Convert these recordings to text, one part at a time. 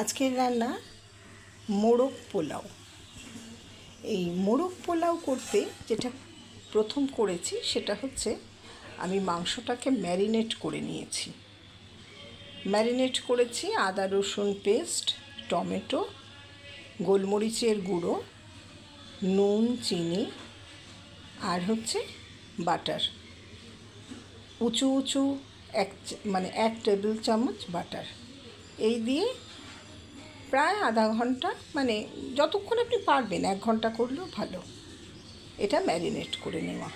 আজকের রান্না মোরগ পোলাও। এই মোরগ পোলাও করতে যেটা প্রথম করেছি সেটা হচ্ছে আমি মাংসটাকে ম্যারিনেট করে নিয়েছি। ম্যারিনেট করেছি আদা রসুন পেস্ট, টমেটো, গোলমরিচের গুঁড়ো, নুন, চিনি আর হচ্ছে বাটার, উঁচু উঁচু এক টেবিল চামচ বাটার। এই দিয়ে প্রায় আধা ঘন্টা, যতক্ষণ আপনি পারবেন, 1 ঘন্টা করলেও ভালো, এটা ম্যারিনেট করে নেওয়া।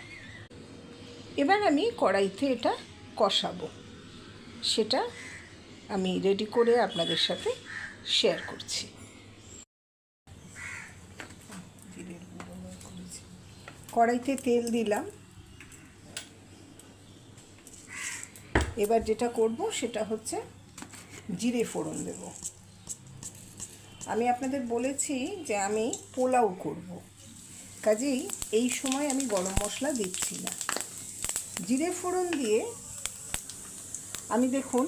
এবার আমি কড়াইতে এটা কষাবো, সেটা আমি রেডি করে আপনাদের সাথে শেয়ার করছি। কড়াইতে তেল দিলাম। এবার যেটা করব সেটা হচ্ছে জিরে ফোড়ন দেব। আমি আপনাদের বলেছি যে আমি পোলাও করব, কাজেই এই সময় আমি গরম মশলা দিচ্ছি না। জিরে ফোড়ন দিয়ে আমি দেখুন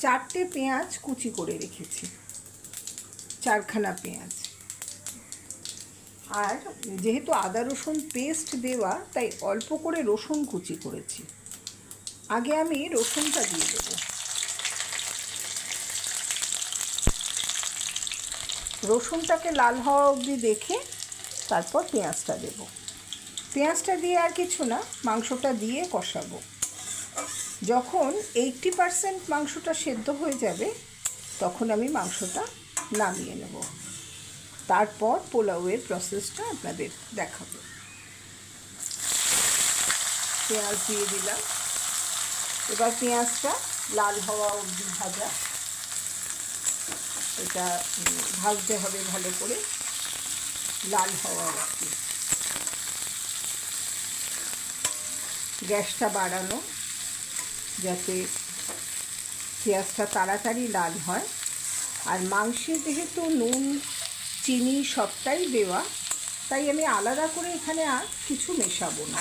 4টে পেঁয়াজ কুচি করে রেখেছি, 4খানা পেঁয়াজ। আর যেহেতু আদা রসুন পেস্ট দেওয়া, তাই অল্প করে রসুন কুচি করেছি। আগে আমি রসুনটা দিয়ে দেব। রসুনটাকে লাল হওয়া অবধি দেখে তারপর পেঁয়াজটা দেব। পেঁয়াজটা দিয়ে আর কিছু না, মাংসটা দিয়ে কষাবো। যখন 80% মাংসটা সেদ্ধ হয়ে যাবে তখন আমি মাংসটা নামিয়ে নেব। তারপর পোলাওয়ের প্রসেসটা আপনাদের দেখাবো। পেঁয়াজ দিয়ে দিলাম। এবার পেঁয়াজটা লাল হওয়া অবধি ভাজা, এটা ভাজতে হবে ভালো করে, লাল হওয়া অবধি। গ্যাসটা বাড়ানো যাতে পেঁয়াজটা তাড়াতাড়ি লাল হয়। আর মাংসে যেহেতু নুন চিনি সবটাই দেওয়া, তাই আমি আলাদা করে এখানে আর কিছু মেশাবো না,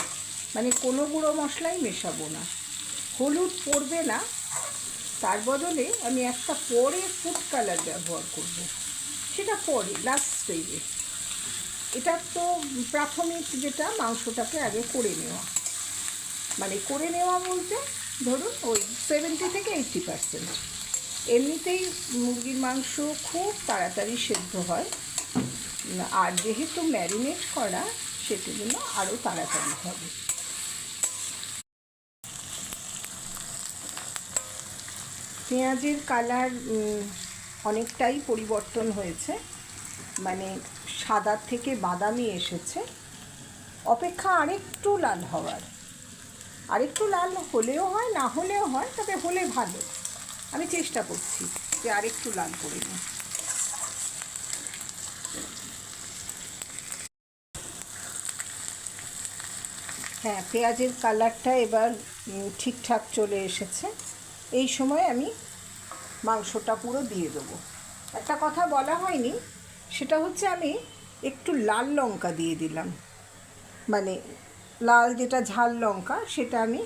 কোনো গুঁড়ো মশলাই মেশাবো না। হলুদ পড়বে না, তার বদলে আমি একটা পরে ফুড কালার ব্যবহার করব, সেটা পরে লাস্ট স্টেজে। এটা তো প্রাথমিক, যেটা মাংসটাকে আগে করে নেওয়া, করে নেওয়া বলতে ধরুন ওই 70 থেকে 80%। এমনিতেই মুরগির মাংস খুব তাড়াতাড়ি সেদ্ধ হয়, আর যেহেতু ম্যারিনেট করা, সেটার জন্য আরও তাড়াতাড়ি হবে। পেঁয়াজের কালার অনেকটাই পরিবর্তন হয়েছে, সাদার থেকে বাদামি এসেছে। অপেক্ষা আরেকটু লাল হওয়ার, আরেকটু লাল হলেও হয়, না হলেও হয়, তবে হলে ভালো। আমি চেষ্টা করছি যে আরেকটু লাল করে নিই। হ্যাঁ, পেঁয়াজের কালারটা এবার ঠিকঠাক চলে এসেছে। এই সময় আমি মাংসটা পুরো দিয়ে দেবো। একটা কথা বলা হয়নি, সেটা হচ্ছে আমি একটু লাল লঙ্কা দিয়ে দিলাম, লাল যেটা ঝাল লঙ্কা, সেটা আমি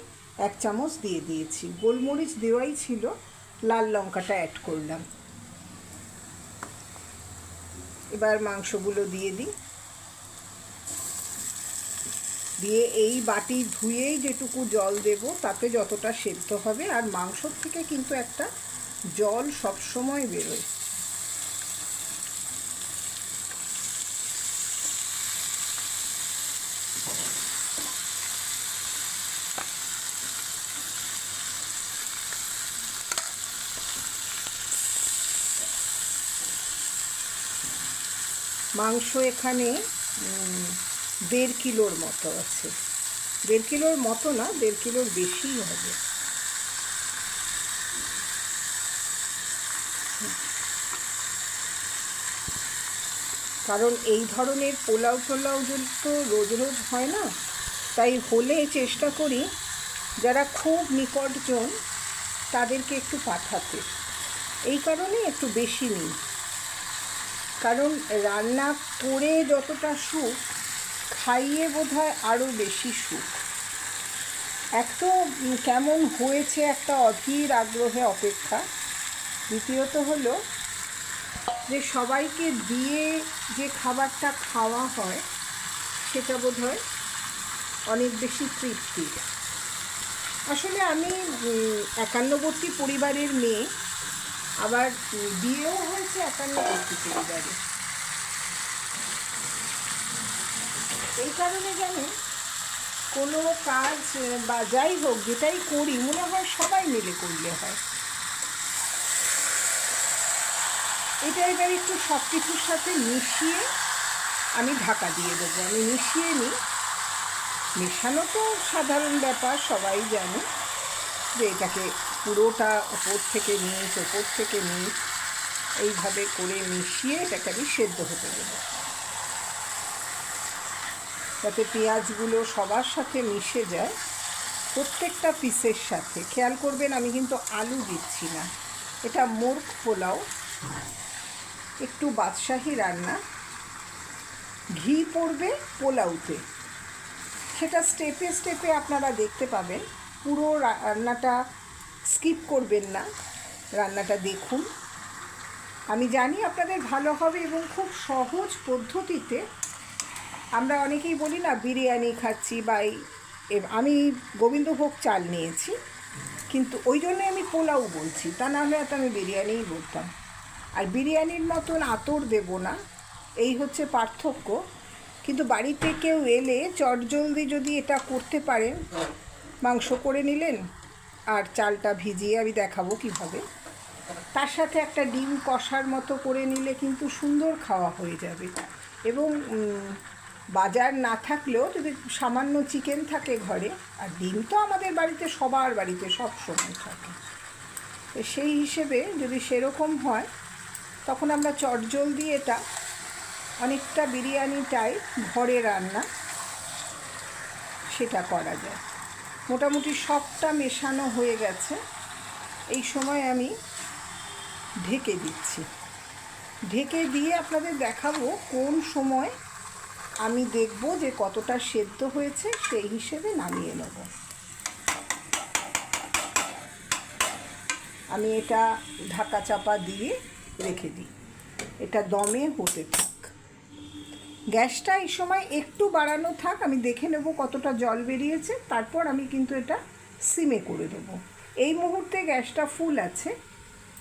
1 চামচ দিয়ে দিয়েছি। গোলমরিচ দেওয়াই ছিল, লাল লঙ্কাটা অ্যাড করলাম। এবার মাংসগুলো দিয়ে দিই। দিয়ে এই বাটি ধুয়েই যেটুকু জল দেব, তাতে যতটা সেদ্ধ হবে। আর মাংসর থেকে কিন্তু একটা জল সবসময় বেরোয়। মাংস এখানে 1.5 কিলোর মতো আছে। 1.5 কিলোর মতো না, 1.5 কিলোর বেশিই হবে। কারণ এই ধরনের পোলাও তো রোজ রোজ হয় না, তাই হলে চেষ্টা করি যারা খুব নিকটজন তাদেরকে একটু পাঠাতে। এই কারণে একটু বেশি নিই, কারণ রান্না করে যতটা সুখ, খাইয়ে বোধহয় আরও বেশি সুখ। এক তো কেমন হয়েছে একটা অধীর আগ্রহে অপেক্ষা, দ্বিতীয়ত হলো যে সবাইকে দিয়ে যে খাবারটা খাওয়া হয় সেটা বোধহয় অনেক বেশি তৃপ্তির। আসলে আমি 51বর্তী পরিবারের মেয়ে, আবার বিয়েও হয়েছে 51বর্তী পরিবারে। এই কারণে জানেন, কোনো কাজ বা যাই হোক যেটাই করি মনে হয় সবাই মিলে করলে হয়। এটা এবার একটু সব কিছুর সাথে মিশিয়ে আমি ঢাকা দিয়ে দেবো। আমি মিশিয়ে নিই। মেশানো তো সাধারণ ব্যাপার, সবাই জানে যে এটাকে পুরোটা ওপর থেকে নিচ ওপর থেকে নিচ এইভাবে করে মিশিয়ে এটাকে আমি সেদ্ধ হতে দেবো, যাতে পেঁয়াজগুলো সবার সাথে মিশে যায়, প্রত্যেকটা পিসের সাথে। খেয়াল করবেন আমি কিন্তু আলু দিচ্ছি না। এটা মোরগ পোলাও, একটু বাদশাহী রান্না। ঘি পড়বে পোলাওতে, সেটা স্টেপে স্টেপে আপনারা দেখতে পাবেন। পুরো রান্নাটা স্কিপ করবেন না, রান্নাটা দেখুন। আমি জানি আপনাদের ভালো হবে এবং খুব সহজ পদ্ধতিতে। আমরা অনেকেই বলি না বিরিয়ানি খাচ্ছি, বা আমি গোবিন্দভোগ চাল নিয়েছি, কিন্তু ওই জন্যে আমি পোলাও বলছি, তা নাহলে তো আমি বিরিয়ানিই বলতাম। আর বিরিয়ানির মতন আতর দেব না, এই হচ্ছে পার্থক্য। কিন্তু বাড়িতে কেউ এলে চটজলদি যদি এটা করতে পারেন, মাংস করে নিলেন আর চালটা ভিজিয়ে, আমি দেখাবো কিভাবে, তার সাথে একটা ডিম কষার মতো করে নিলে কিন্তু সুন্দর খাওয়া হয়ে যাবে। এবং বাজার না থাকলেও যদি সামান্য চিকেন থাকে ঘরে, আর ডিম তো আমাদের বাড়িতে সবার বাড়িতে সব সময় থাকে, তো সেই হিসেবে যদি সেরকম হয় তখন আমরা চটজলদি এটা অনেকটা বিরিয়ানি টাইপ ঘরে রান্না সেটা করা যায়। মোটামুটি সবটা মেশানো হয়ে গেছে। এই সময় আমি ঢেকে দিচ্ছি। ঢেকে দিয়ে আপনাদের দেখাবো কোন সময় আমি দেখব যে কতটা সেদ্ধ হয়েছে, সেই হিসেবে নামিয়ে নেব। আমি এটা ঢাকা চাপা দিয়ে রেখে দিই, এটা দমে হতে থাক। গ্যাসটা এই সময় একটু বাড়ানো থাক, আমি দেখে নেব কতটা জল বেরিয়েছে, তারপর আমি কিন্তু এটা সিমে করে দেবো। এই মুহূর্তে গ্যাসটা ফুল আছে,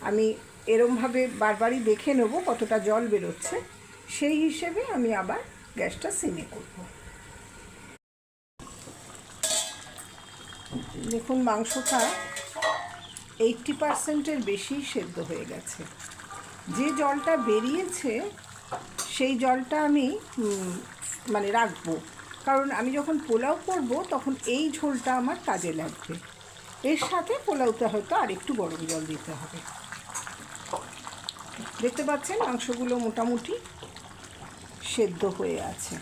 আমি এরমভাবে বারবারই দেখে নেব কতটা জল বেরোচ্ছে, সেই হিসেবে আমি আবার গ্যাসটা সিমে করব। দেখুন মাংসটা 80%-এর বেশি সেদ্ধ হয়ে গেছে। যে জলটা বেরিয়েছে সেই জলটা আমি মানে রাখবো, কারণ আমি যখন পোলাও করব তখন এই ঝোলটা আমার কাজে লাগবে। এর সাথে পোলাওতে হয়তো আরেকটু গরম জল দিতে হবে। দেখতে পাচ্ছেন মাংসগুলো মোটামুটি সেদ্ধ হয়ে আছে।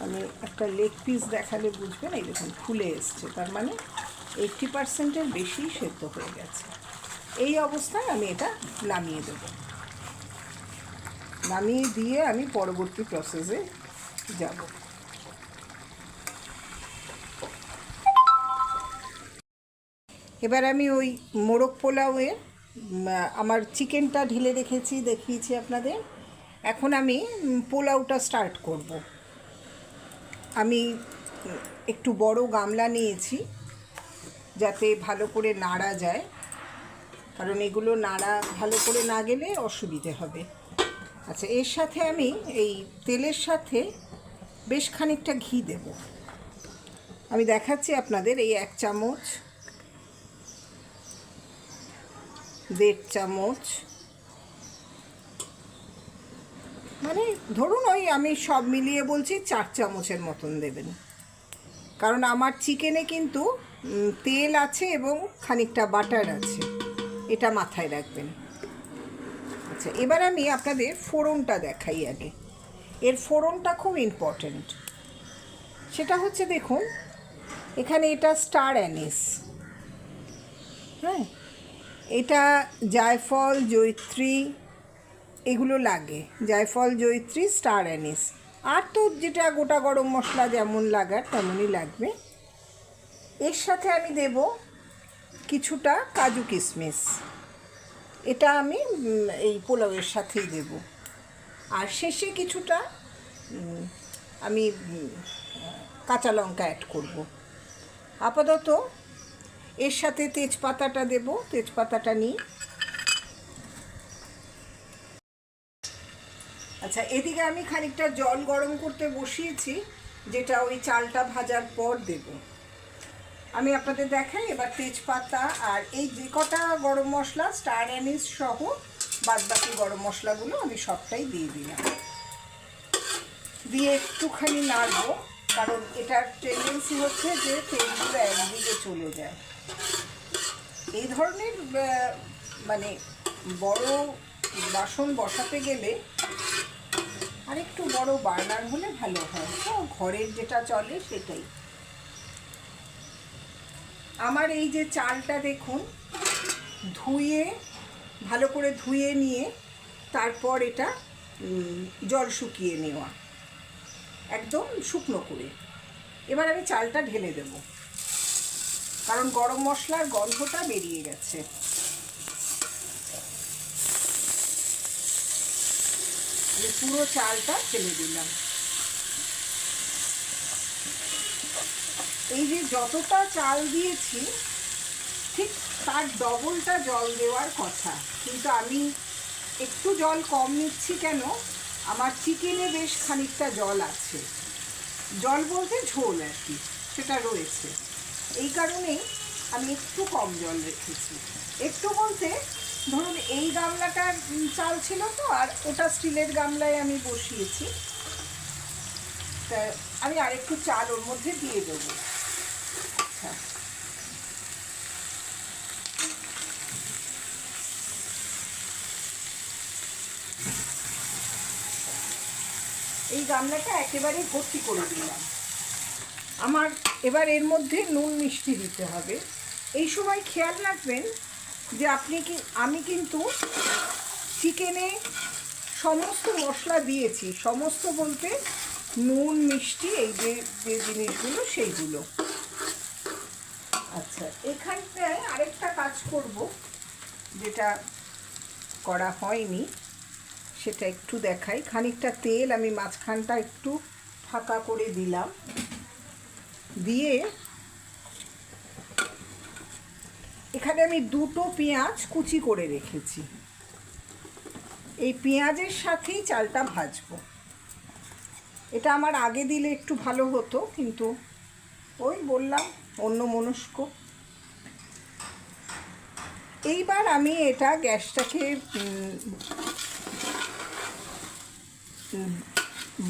আমি একটা লেগ পিস দেখালে বুঝবেন, এই দেখুন ফুলে এসছে, তার মানে 80%-এর বেশি সেদ্ধ হয়ে গেছে। এই অবস্থায় আমি এটা নামিয়ে দেব। নামিয়ে দিয়ে আমি পরবর্তী প্রসেসে যাব। এবার আমি ওই মোরগ পোলাওয়ে আমার চিকেনটা ঢেলে রেখেছি, দেখিয়েছি আপনাদের। এখন আমি পোলাওটা স্টার্ট করব। আমি একটু বড় গামলা নিয়েছি যাতে ভালো করে নাড়া যায়, কারণ এগুলো নাড়া ভালো করে না গেলে অসুবিধে হবে। আচ্ছা, এর সাথে আমি এই তেলের সাথে বেশ খানিকটা ঘি দেব। আমি দেখাচ্ছি আপনাদের, এই 1 চামচ, 1.5 চামচ, মানে ধরুন ওই আমি সব মিলিয়ে বলছি 4 চামচের মতন দেবেন, কারণ আমার চিকেনে কিন্তু তেল আছে এবং খানিকটা বাটার আছে, এটা মাথায় রাখবেন। আচ্ছা, এবার আমি আপনাদের ফোড়নটা দেখাই আগে। এর ফোড়নটা খুব ইম্পর্ট্যান্ট। সেটা হচ্ছে, দেখুন এখানে এটা স্টার অ্যানিস, হ্যাঁ, এটা জায়ফল, জয়িত্রী এগুলো লাগে। জায়ফল, জয়িত্রী, স্টার অ্যানিস, আর তো যেটা গোটা গরম মশলা যেমন লাগার তেমনই লাগবে। এর সাথে আমি দেব কিছুটা কাজু কিশমিশ, এটা আমি এই পোলাওয়ের সাথেই দেব। আর শেষে কিছুটা আমি কাঁচা লঙ্কা অ্যাড করব। আপাতত এর সাথে তেজপাতাটা দেব, তেজপাতাটা নিই। আচ্ছা, এদিকে আমি খানিকটা জল গরম করতে বসিয়েছি, যেটা ওই চালটা ভাজার পর দেব। আমি আপনাদের দেখাই। এবার তেজপাতা আর এই যে কটা গরম মশলা, স্টার অ্যানিস সহ বাদবাকি গরম মশলাগুলো আমি সবটাই দিয়ে দিলাম। দিয়ে একটুখানি নাড়বো, কারণ এটার টেন্ডেন্সি হচ্ছে যে তেলগুলো একদিকে চলে যায়। এই ধরনের মানে বড় বাসন বসাতে গেলে আর একটু বড় বার্নার হলে ভালো হয়। তো ঘরের যেটা চলে সেটাই। আমার এই যে চালটা দেখুন, ধুয়ে ভালো করে ধুয়ে নিয়ে তারপর এটা জল শুকিয়ে নেওয়া, একদম শুকনো করে। এবার আমি চালটা ঢেলে দেব, কারণ গরম মশলার গন্ধটা বেরিয়ে গেছে। আমি পুরো চালটা ঢেলে দিলাম। এই যে যতটা চাল দিয়েছি ঠিক তার ডবলটা জল দেওয়ার কথা, কিন্তু আমি একটু জল কম নিচ্ছি। কেন? আমার চিকেনে বেশ খানিকটা জল আছে, জল বলতে ঝোল আর কি, সেটা রয়েছে। এই কারণেই আমি একটু কম জল রেখেছি। একটু বলতে ধরুন এই গামলাটার চাল ছিল তো, আর ওটা স্টিলের গামলায় আমি বসিয়েছি, তা আমি আরেকটু চাল ওর মধ্যে দিয়ে দেবো। আচ্ছা, এই গামলাটা একেবারে ভর্তি করে দিলাম। আমার এবার এর মধ্যে নুন মিষ্টি দিতে হবে। এই সময় খেয়াল রাখবেন যে আমি কিন্তু চিকেনে সমস্ত মশলা দিয়েছি, সমস্ত বলতে নুন মিষ্টি এই যে যে জিনিসগুলো সেইগুলো। আচ্ছা, এখানটায় আরেকটা কাজ করব, যেটা করা হয়নি, সেটা একটু দেখাই। খানিকটা তেল আমি মাঝখানটা একটু ফাঁকা করে দিলাম, দিয়ে এখানে আমি দুটো পেঁয়াজ কুচি করে রেখেছি। এই পেঁয়াজের সাথেই চালটা ভাজবো। এটা আমার আগে দিলে একটু ভালো হতো, কিন্তু ওই বললাম অন্যমনস্ক। এইবার আমি এটা গ্যাসটাকে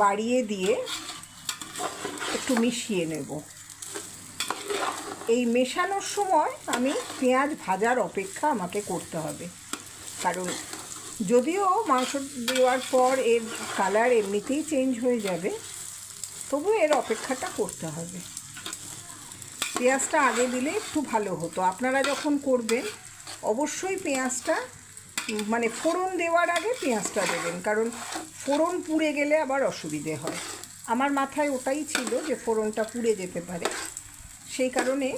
বাড়িয়ে দিয়ে একটু মিশিয়ে নেব। এই মেশানোর সময় আমি পেঁয়াজ ভাজার অপেক্ষা আমাকে করতে হবে, কারণ যদিও মাংস দেওয়ার পর এর কালার এমনিতেই চেঞ্জ হয়ে যাবে, তবু এর অপেক্ষাটা করতে হবে। পেঁয়াজটা আগে দিলে একটু ভালো হতো। আপনারা যখন করবেন অবশ্যই পেঁয়াজটা মানে ফোড়ন দেওয়ার আগে পেঁয়াজটা দেবেন, কারণ ফোড়ন পুড়ে গেলে আবার অসুবিধে হয়। আমার মাথায় ওটাই ছিল যে ফোড়নটা পুড়ে যেতে পারে, সেই কারণে।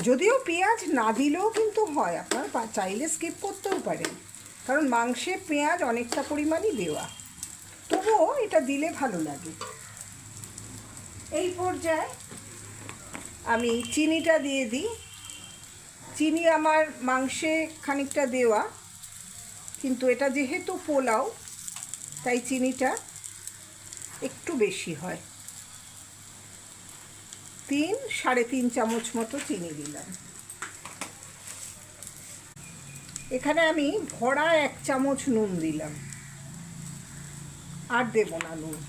যদিও পেঁয়াজ না দিলেও কিন্তু হয়, আপনার চাইলে স্কিপ করতেও পারেন, কারণ মাংসে পেঁয়াজ অনেকটা পরিমাণই দেওয়া, তবুও এটা দিলে ভালো লাগে। এই পর্যায়ে আমি চিনিটা দিয়ে দিই। চিনি আমার মাংসে খানিকটা দেওয়া, কিন্তু এটা যেহেতু পোলাও তাই চিনিটা একটু বেশি হয়। 3-3.5 চামচ মতো চিনি দিলাম। এখানে আমি ভরা 1 চামচ নুন দিলাম, আর দেব না নুন,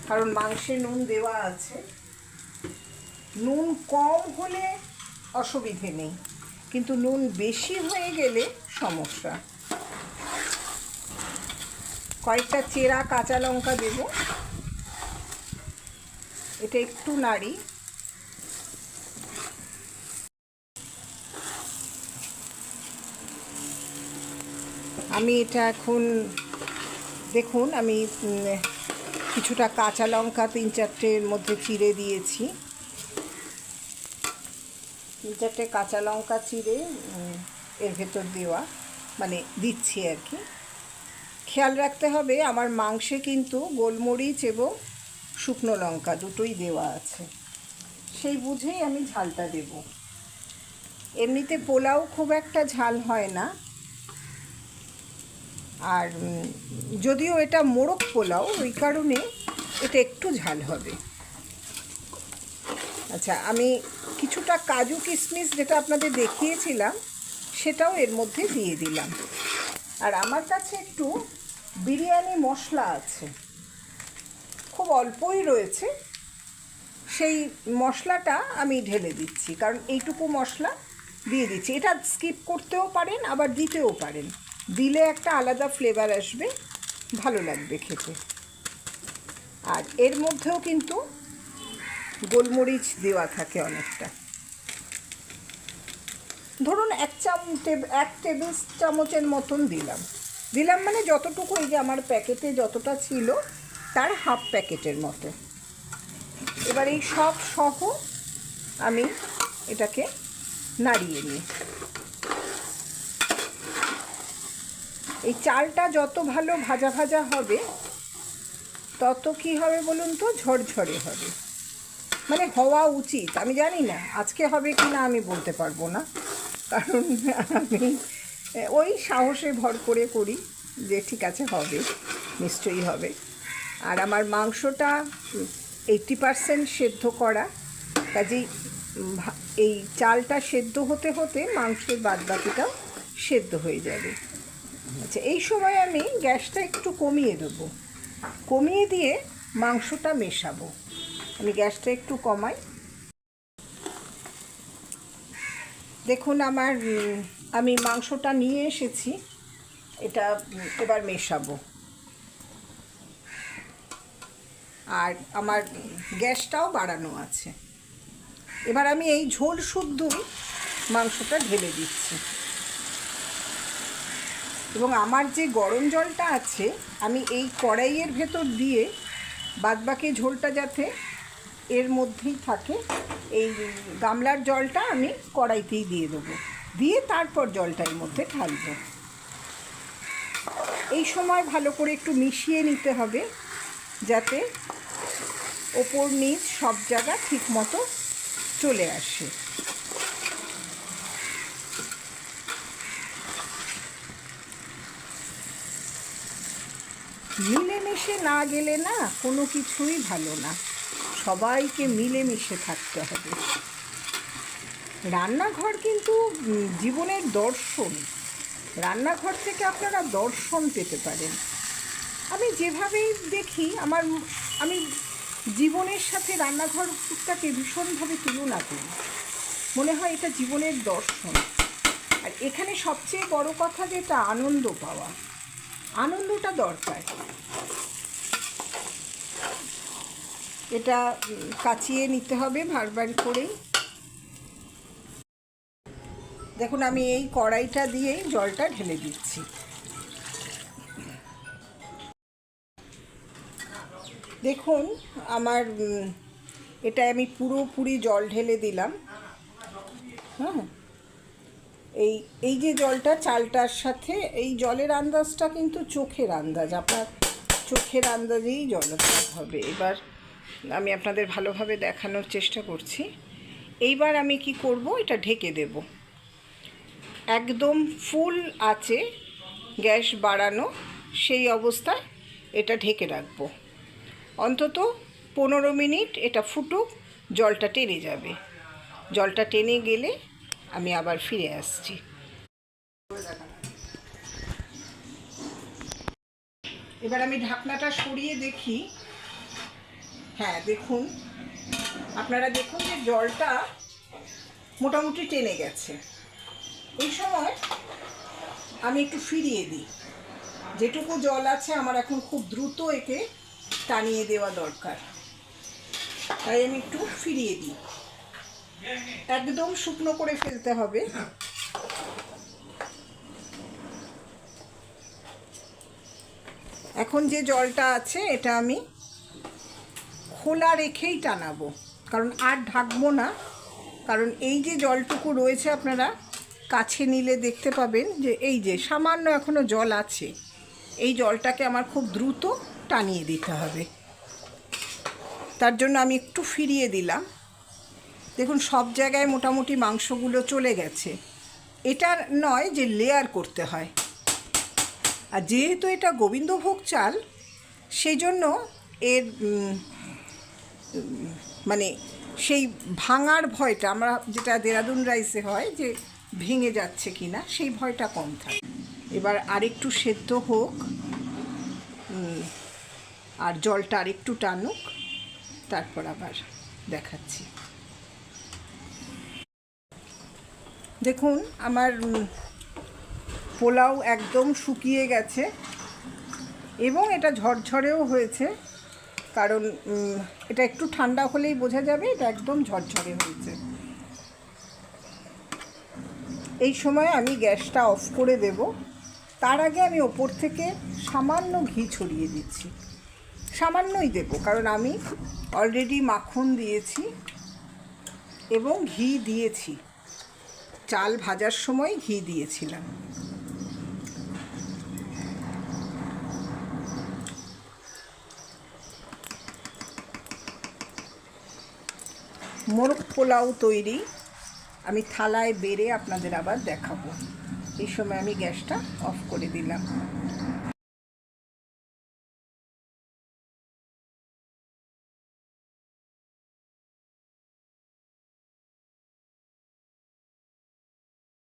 কারণ মাংসে নুন দেওয়া আছে। নুন কম হলে অসুবিধে নেই, কিন্তু নুন বেশি হয়ে গেলে সমস্যা। কয়েকটা চেরা কাঁচা লঙ্কা দেব। এটা একটু নাড়ি। আমি এটা এখন দেখুন, আমি কিছুটা কাঁচা লঙ্কা 3-4টের মধ্যে চিড়ে দিয়েছি। যাতে কাঁচা লঙ্কা চিড়ে এর ভেতর দেওয়া, মানে দিচ্ছি আর কি। খেয়াল রাখতে হবে আমার মাংসে কিন্তু গোলমরিচ এবং শুকনো লঙ্কা দুটোই দেওয়া আছে, সেই বুঝেই আমি ঝালটা দেব। এমনিতে পোলাও খুব একটা ঝাল হয় না, আর যদিও এটা মোরগ পোলাও, ওই কারণে এটা একটু ঝাল হবে। আচ্ছা, আমি কিছুটা কাজু কিশমিশ যেটা আপনাদের দেখিয়েছিলাম সেটাও এর মধ্যে দিয়ে দিলাম। আর আমার কাছে একটু বিরিয়ানি মশলা আছে, খুব অল্পই রয়েছে, সেই মশলাটা আমি ঢেলে দিচ্ছি, কারণ এইটুকু মশলা দিয়ে দিচ্ছি। এটা স্কিপ করতেও পারেন, আবার দিতেও পারেন, দিলে একটা আলাদা ফ্লেভার আসবে, ভালো লাগবে খেতে। আর এর মধ্যেও কিন্তু গোলমরিচ দেওয়া থাকে অনেকটা, ধরুন এক টেবিল চামচের মতন দিলাম মানে যতটুকু, এই যে আমার প্যাকেটে যতটা ছিল তার হাফ প্যাকেটের মতো। এবার এই সব সহ আমি এটাকে নাড়িয়ে নিই। এই চালটা যত ভালো ভাজা ভাজা হবে তত কি হবে বলুন তো, ঝরঝরে হবে, মানে হওয়া উচিত। আমি জানি না আজকে হবে কি না, আমি বলতে পারবো না, কারণ আমি ওই সাহসে ভর করে করি যে ঠিক আছে হবে, নিশ্চয়ই হবে। আর আমার মাংসটা 80% সেদ্ধ করা, কাজেই এই চালটা সেদ্ধ হতে হতে মাংসের বাদবাকিটাও সেদ্ধ হয়ে যাবে। আচ্ছা, এই সময় আমি গ্যাসটা একটু কমিয়ে দেবো, কমিয়ে দিয়ে মাংসটা মেশাবো। আমি গ্যাসটা একটু কমাই। দেখুন আমি মাংসটা নিয়ে এসেছি, এটা এবার মেশাবো। আর আমার গ্যাসটাও বাড়ানো আছে। এবার আমি এই ঝোল শুদ্ধই মাংসটা ঢেলে দিচ্ছি, এবং আমার যে গরম জলটা আছে আমি এই কড়াইয়ের ভেতর দিয়ে বাদবাকি ঝোলটা যাতে এর মধ্যেই থাকে, এই গামলার জলটা আমি কড়াইতেই দিয়ে দেবো, দিয়ে তারপর জলটা এর মধ্যে ঢালবো। এই সময় ভালো করে একটু মিশিয়ে নিতে হবে যাতে ওপর নিচ সব জায়গা ঠিক মতো চলে আসে। মিলেমিশে না গেলে না কোনো কিছুই ভালো না, সবাইকে মিলেমিশে থাকতে হবে। রান্নাঘর কিন্তু জীবনের দর্শন, রান্নাঘর থেকে আপনারা দর্শন পেতে পারেন। আমি যেভাবেই দেখি আমি জীবনের সাথে রান্নাঘরটাকে ভীষণভাবে তুলনা করি, মনে হয় এটা জীবনের দর্শন। আর এখানে সবচেয়ে বড় কথা যেটা, আনন্দ পাওয়া, আনন্দটা দরকার। এটা কাচিয়ে নিতে হবে বারবার করেই। দেখুন আমি এই কড়াইটা দিয়েই জলটা ঢেলে দিচ্ছি। দেখুন আমার এটা আমি পুরোপুরি জল ঢেলে দিলাম। হ্যাঁ, এই যে জলটা চালটার সাথে, এই জলের আন্দাজটা কিন্তু চোখের আন্দাজ, আপনার চোখের আন্দাজেই জলটা হবে। এবার আমি আপনাদের ভালোভাবে দেখানোর চেষ্টা করছি। এইবার আমি কি করব, এটা ঢেকে দেব, একদম ফুল আঁচে গ্যাস বাড়ানো, সেই অবস্থায় এটা ঢেকে রাখবো অন্তত 15 মিনিট। এটা ফুটুক, জলটা টেনে যাবে, জলটা টেনে গেলে আমি আবার ফিরে আসছি। এবার আমি ঢাকনাটা সরিয়ে দেখি। হ্যাঁ দেখুন, আপনারা দেখুন যে জলটা মোটামুটি টেনে গেছে। এই সময় আমি একটু ফিরিয়ে দিই, যেটুকু জল আছে আমার এখন খুব দ্রুত একে টানিয়ে দেওয়া দরকার, তাই আমি একটু ফিরিয়ে দিই। একদম শুকনো করে ফেলতে হবে। এখন যে জলটা আছে এটা আমি খোলা রেখেই টানাবো, কারণ আর ঢাকবো না, কারণ এই যে জলটুকু রয়েছে আপনারা কাছে নিলে দেখতে পাবেন যে এই যে সামান্য এখনও জল আছে, এই জলটাকে আমার খুব দ্রুত টানিয়ে দিতে হবে। তার জন্য আমি একটু ফিরিয়ে দিলাম। দেখুন সব জায়গায় মোটামুটি মাংসগুলো চলে গেছে। এটা নয় যে লেয়ার করতে হয়, আর যেহেতু এটা গোবিন্দভোগ চাল সেই জন্য এর মানে সেই ভাঙার ভয়টা, আমরা যেটা দেরাদুন রাইসে হয় যে ভেঙে যাচ্ছে কি না, সেই ভয়টা কম থাকে। এবার আরেকটু সেদ্ধ হোক আর জলটা আরেকটু টানুক, তারপর আবার দেখাচ্ছি। দেখুন আমার পোলাও একদম শুকিয়ে গেছে এবং এটা ঝরঝরেও হয়েছে, কারণ এটা একটু ঠান্ডা হলেই বোঝা যাবে এটা একদম ঝরঝরে হয়েছে। এই সময় আমি গ্যাসটা অফ করে দেব। তার আগে আমি ওপর থেকে সামান্য ঘি ছড়িয়ে দিচ্ছি, সামান্যই দেব, কারণ আমি অলরেডি মাখন দিয়েছি এবং ঘি দিয়েছি, চাল ভাজার সময় ঘি দিয়েছিলাম। মোরগ পোলাও তৈরি। আমি থালায় বেড়ে আপনাদের আবার দেখাবো। এই সময় আমি গ্যাসটা অফ করে দিলাম।